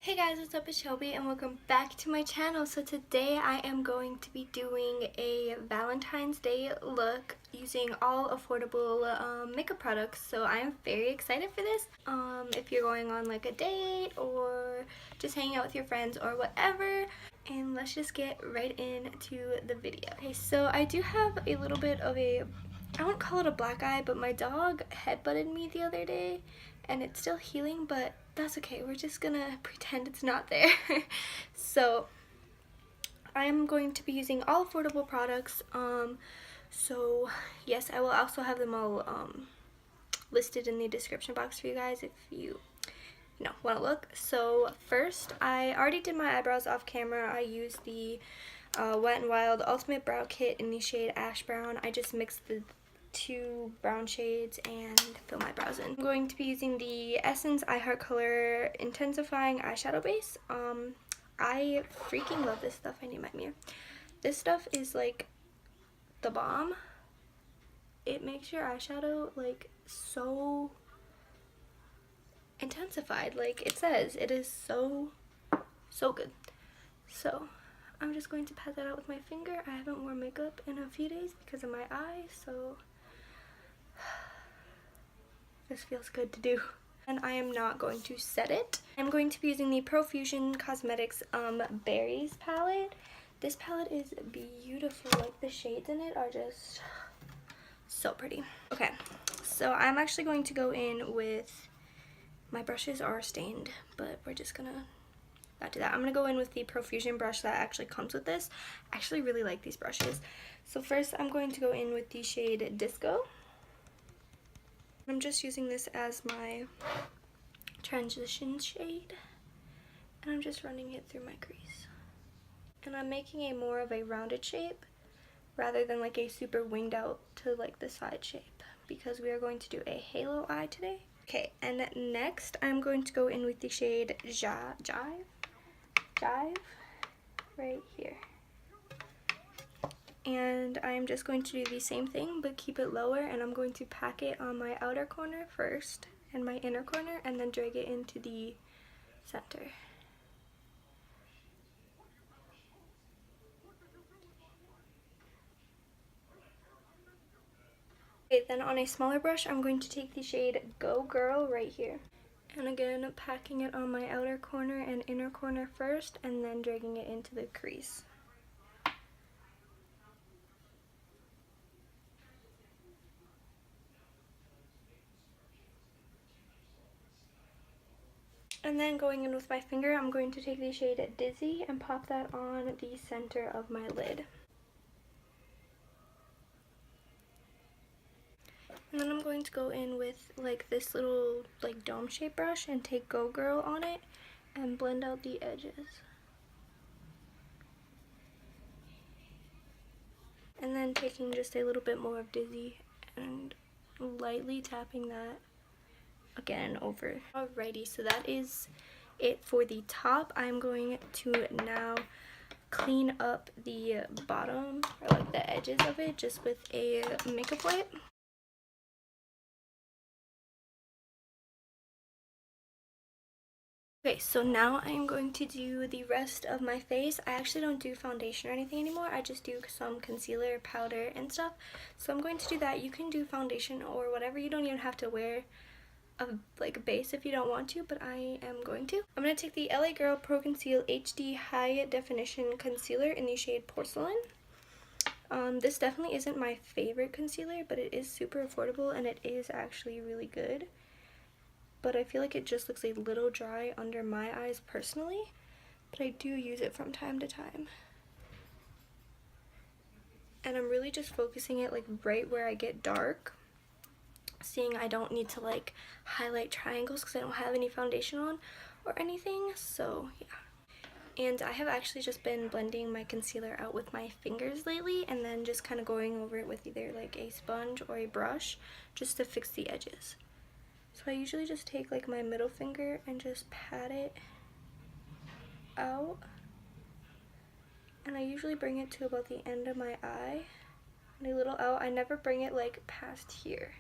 Hey guys, what's up? It's Shelby and welcome back to my channel. So today I am going to be doing a Valentine's Day look using all affordable makeup products. So I am very excited for this. If you're going on like a date or just hanging out with your friends or whatever. And let's just get right into the video. Okay, so I do have a little bit of a, I won't call it a black eye, but my dog headbutted me the other day and it's still healing, but that's okay. We're just gonna pretend it's not there. So I am going to be using all affordable products. So yes, I will also have them all listed in the description box for you guys if you want to look. So first, I already did my eyebrows off camera. I used the Wet n Wild Ultimate Brow Kit in the shade Ash Brown. I just mixed the two brown shades and fill my brows in. I'm going to be using the Essence I Heart Color Intensifying Eyeshadow Base. I freaking love this stuff. I need my mirror. This stuff is like the bomb. It makes your eyeshadow like so intensified, like it says. It is so good. So I'm just going to pat that out with my finger. I haven't worn makeup in a few days because of my eye, so this feels good to do. And I am not going to set it. I'm going to be using the Profusion Cosmetics Berries palette. This palette is beautiful. Like the shades in it are just so pretty. Okay, so I'm actually going to go in with, my brushes are stained, but we're just gonna not do that. I'm gonna go in with the Profusion brush that actually comes with this. I actually really like these brushes. So first I'm going to go in with the shade Disco. I'm just using this as my transition shade, and I'm just running it through my crease. And I'm making a more of a rounded shape rather than like a super winged out to like the side shape, because we are going to do a halo eye today. Okay, and next I'm going to go in with the shade Jive right here. And I'm just going to do the same thing but keep it lower, and I'm going to pack it on my outer corner first and my inner corner and then drag it into the center. Okay, then on a smaller brush I'm going to take the shade Go Girl right here. And again, packing it on my outer corner and inner corner first and then dragging it into the crease. And then going in with my finger, I'm going to take the shade Dizzy and pop that on the center of my lid. And then I'm going to go in with like this little like dome shaped brush and take Go Girl on it and blend out the edges. And then taking just a little bit more of Dizzy and lightly tapping that again over. Alrighty, so that is it for the top. I'm going to now clean up the bottom or like the edges of it just with a makeup wipe. Okay, so now I'm going to do the rest of my face. I actually don't do foundation or anything anymore. I just do some concealer, powder, and stuff. So I'm going to do that. You can do foundation or whatever. You don't even have to wear a base if you don't want to, but I am going to. I'm going to take the LA Girl Pro Conceal HD High Definition Concealer in the shade Porcelain. This definitely isn't my favorite concealer, but it is super affordable and it is actually really good. But I feel like it just looks a little dry under my eyes personally, but I do use it from time to time. And I'm really just focusing it like right where I get dark, seeing I don't need to like highlight triangles because I don't have any foundation on or anything, so yeah. And I have actually just been blending my concealer out with my fingers lately and then just kind of going over it with either like a sponge or a brush just to fix the edges. So I usually just take like my middle finger and just pat it out, and I usually bring it to about the end of my eye and a little out. I never bring it like past here.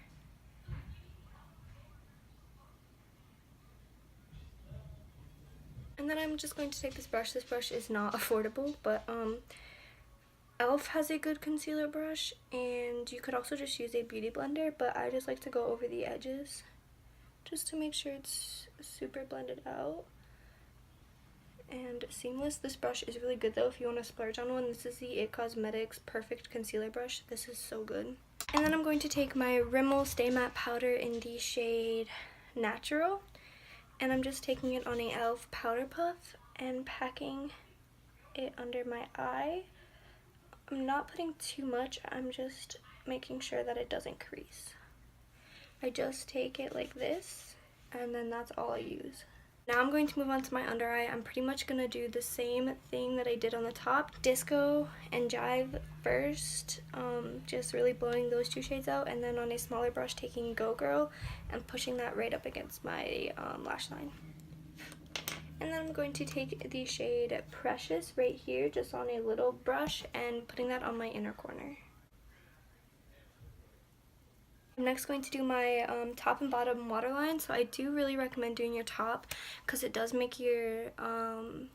And then I'm just going to take this brush. This brush is not affordable, but Elf has a good concealer brush, and you could also just use a beauty blender, but I just like to go over the edges just to make sure it's super blended out and seamless. This brush is really good though if you want to splurge on one. This is the It Cosmetics Perfect Concealer Brush. This is so good. And then I'm going to take my Rimmel Stay Matte powder in the shade Natural, and I'm just taking it on a Elf powder puff and packing it under my eye. I'm not putting too much, I'm just making sure that it doesn't crease. I just take it like this, and then that's all I use. Now I'm going to move on to my under eye. I'm pretty much going to do the same thing that I did on the top. Disco and Jive first, just really blowing those two shades out, and then on a smaller brush taking Go Girl and pushing that right up against my lash line. And then I'm going to take the shade Precious right here, just on a little brush, and putting that on my inner corner. I'm next going to do my top and bottom waterline. So I do really recommend doing your top because it does make your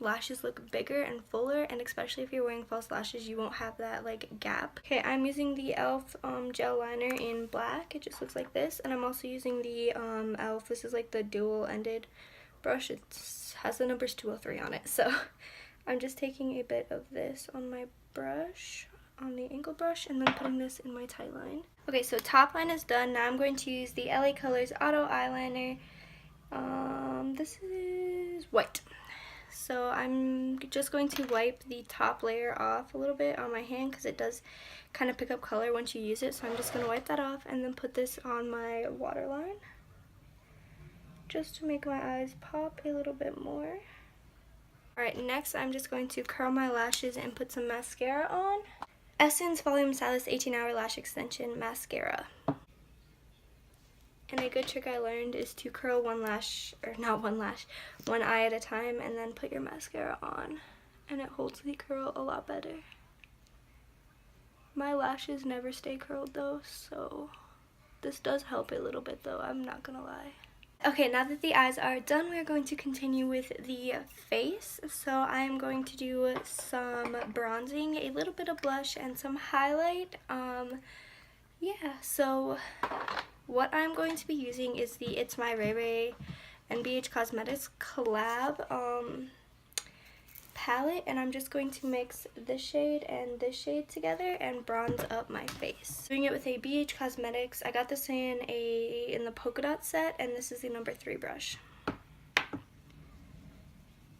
lashes look bigger and fuller, and especially if you're wearing false lashes, you won't have that like gap. Okay, I'm using the e.l.f. gel liner in black. It just looks like this, and I'm also using the e.l.f. This is like the dual-ended brush. It has the numbers 203 on it, so I'm just taking a bit of this on my brush, on the angle brush, and then putting this in my tight line. Okay, so top line is done. Now I'm going to use the LA Colors Auto Eyeliner. This is white. So I'm just going to wipe the top layer off a little bit on my hand because it does kind of pick up color once you use it. So I'm just going to wipe that off and then put this on my waterline, just to make my eyes pop a little bit more. Alright, next I'm just going to curl my lashes and put some mascara on. Essence Volume Stylist 18-Hour Lash Extension Mascara. And a good trick I learned is to curl one eye at a time, and then put your mascara on. And it holds the curl a lot better. My lashes never stay curled though, so this does help a little bit though, I'm not gonna lie. Okay, now that the eyes are done, we're going to continue with the face. So I'm going to do some bronzing, a little bit of blush, and some highlight. Yeah, so what I'm going to be using is the It's My RayeRaye and BH Cosmetics collab palette, and I'm just going to mix this shade and this shade together and bronze up my face. Doing it with a BH Cosmetics. I got this in the polka dot set, and this is the number 3 brush.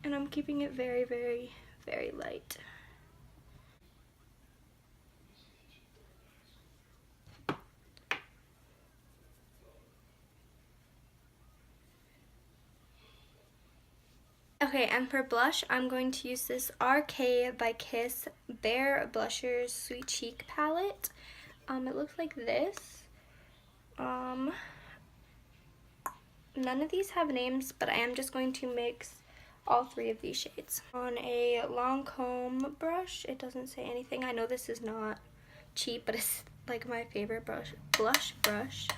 And I'm keeping it very, very, very light. Okay, and for blush, I'm going to use this RK by Kiss Bare Blushers Sweet Cheek palette. It looks like this. None of these have names, but I am just going to mix all 3 of these shades. On a long comb brush, it doesn't say anything. I know this is not cheap, but it's like my favorite blush brush.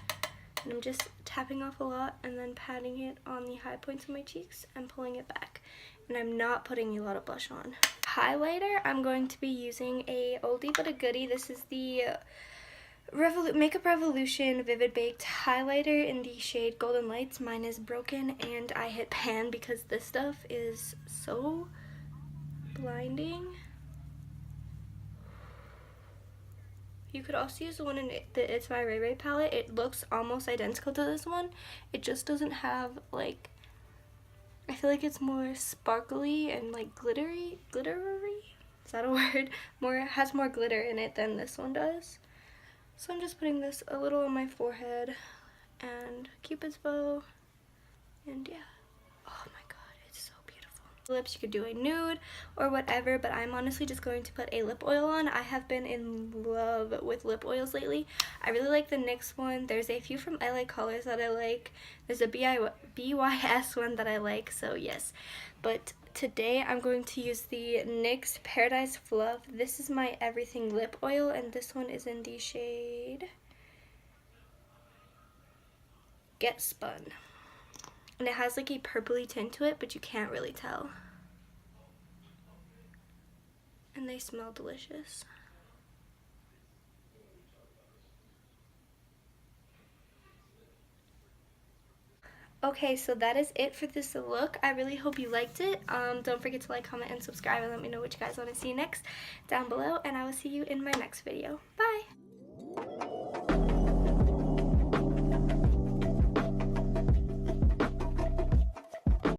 And I'm just tapping off a lot and then patting it on the high points of my cheeks and pulling it back. And I'm not putting a lot of blush on. Highlighter, I'm going to be using a oldie but a goodie. This is the Makeup Revolution Vivid Baked highlighter in the shade Golden Lights. Mine is broken and I hit pan because this stuff is so blinding. You could also use the one in the It's My RayeRaye palette. It looks almost identical to this one. It just doesn't have, like, I feel like it's more sparkly and like glittery. Is that a word? Has more glitter in it than this one does. So I'm just putting this a little on my forehead and Cupid's bow, and yeah. Oh my god, it's so beautiful. Lips, you could do a nude or whatever, but I'm honestly just going to put a lip oil on. I have been in love with lip oils lately. I really like the NYX one. There's a few from LA Colors that I like. There's a BYS one that I like, so yes. But today I'm going to use the NYX Paradise Fluff. This is my everything lip oil, and this one is in the shade Get Spun. And it has like a purpley tint to it, but you can't really tell. And they smell delicious. Okay, so that is it for this look. I really hope you liked it. Don't forget to like, comment, and subscribe, and let me know what you guys want to see next down below. And I will see you in my next video. Bye!